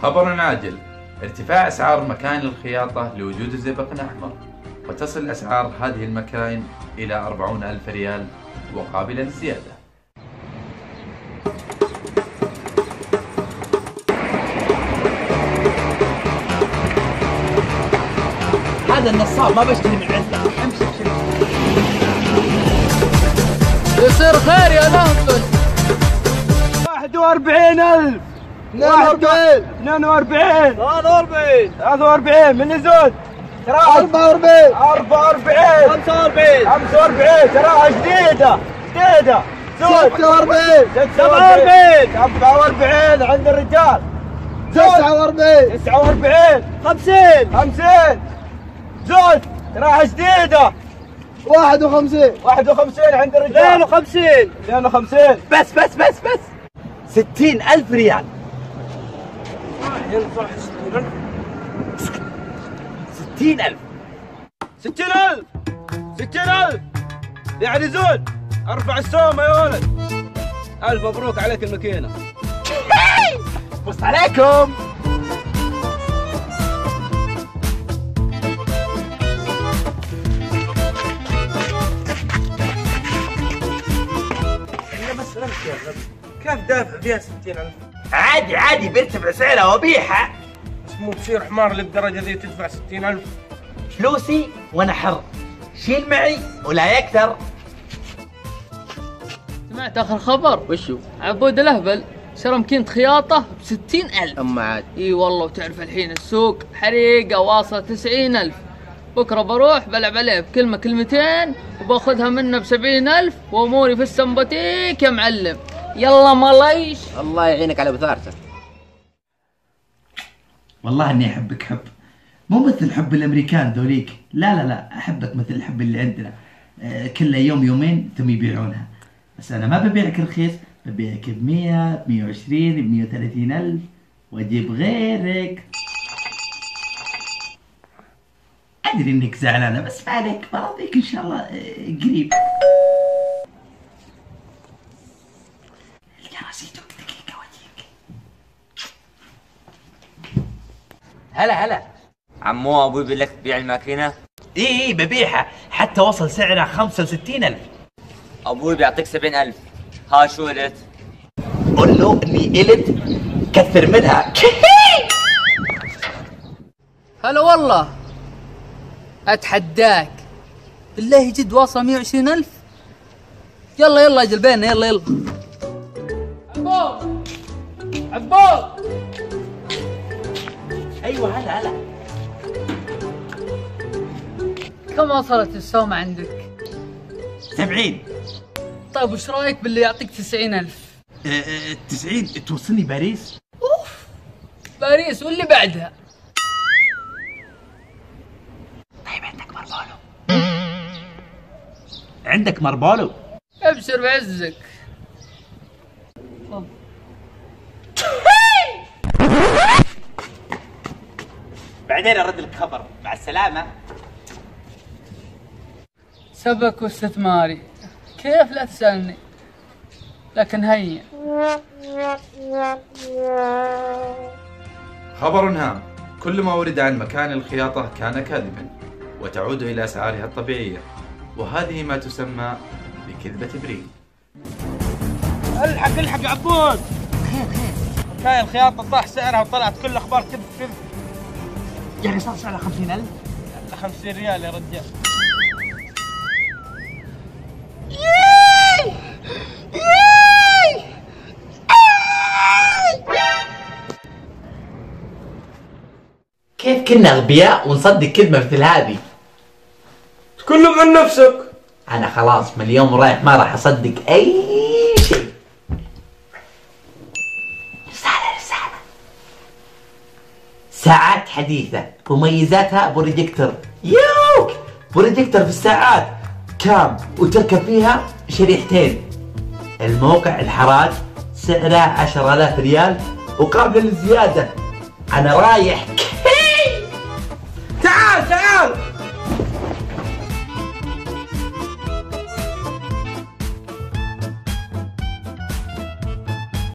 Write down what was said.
خبر عاجل: ارتفاع أسعار مكاين الخياطة لوجود الزئبق الأحمر، وتصل أسعار هذه المكاين إلى 40,000 ريال وقابلة للزيادة. هذا النصاب ما بشتري من عنده. امسك يصير خير يا نهبل. 41,000 42 42 43 43 من يزود؟ 44 44 45 45 تراها جديدة زود 46 47 47 عند الرجال 49 49 50 زود تراها جديدة 51 عند الرجال 52 بس 60,000 ريال. ينفع 60,000 60,000 يعني زود. ارفع السومة يا ولد. الف مبروك عليك الماكينة. بص عليكم. كيف دافع فيها 60,000؟ عادي بيرتفع سعرها وبيعها. بس مو بصير حمار للدرجة ذي تدفع 60,000. فلوسي وانا حر، شيل معي ولا يكثر. سمعت اخر خبر؟ وشو؟ عبود الاهبل شرى ماكينة خياطة ب60,000. اما عاد. اي والله، وتعرف الحين السوق حريقة واصلة 90,000. بكرة بروح بلعب عليه بكلمة كلمتين وباخذها منه ب70,000 واموري في السمباتيك يا معلم. يلا ملايش. الله يعينك على بثارتك. والله اني احبك حب، مو مثل حب الامريكان ذوليك. لا احبك مثل الحب اللي عندنا. كله يوم يومين ثم يبيعونها. بس انا ما ببيعك رخيص، ببيعك ب100 ب120 ب130,000 واجيب غيرك. ادري انك زعلانه بس ما عليك، براضيك ان شاء الله قريب. الجرس يدق دقيقه واجيك. هلا عمو ابوي بيقول لك تبيع الماكينه؟ اي ببيعها، حتى وصل سعرها 65,000. ابوي بيعطيك 70,000. ها شو قلت؟ قول له اني قلت كثر منها. هلا والله، اتحداك بالله جد واصل 120,000. يلا اجل بيننا. يلا عبود ايوه هلا كم وصلت السومة عندك؟ 70. طيب وش رايك باللي يعطيك 90,000؟ 90 توصلني باريس؟ اوف، باريس واللي بعدها. طيب عندك مربولو؟ ابشر بعزك. بعدين ارد لك خبر. مع السلامه. سبك واستثماري كيف لا تسألني، لكن هيا. خبر هام: كل ما ورد عن مكان الخياطة كان كاذبا، وتعود إلى أسعارها الطبيعية، وهذه ما تسمى بكذبة إبريل. الحق يا عبود. خير مكاين الخياطة طاح سعرها وطلعت كل الاخبار كذب. يعني صار سعرها 50,000؟ 50 ريال يا رجال. كيف كنا اغبياء ونصدق كلمه مثل هذه؟ تكلم عن نفسك. انا خلاص من اليوم رايح ما راح اصدق اي شيء. رسالة ساعات حديثة مميزاتها بروجيكتور. بروجيكتور في الساعات كام وتركب فيها شريحتين. الموقع الحراج سعره 10,000 ريال وقابل للزيادة. انا رايح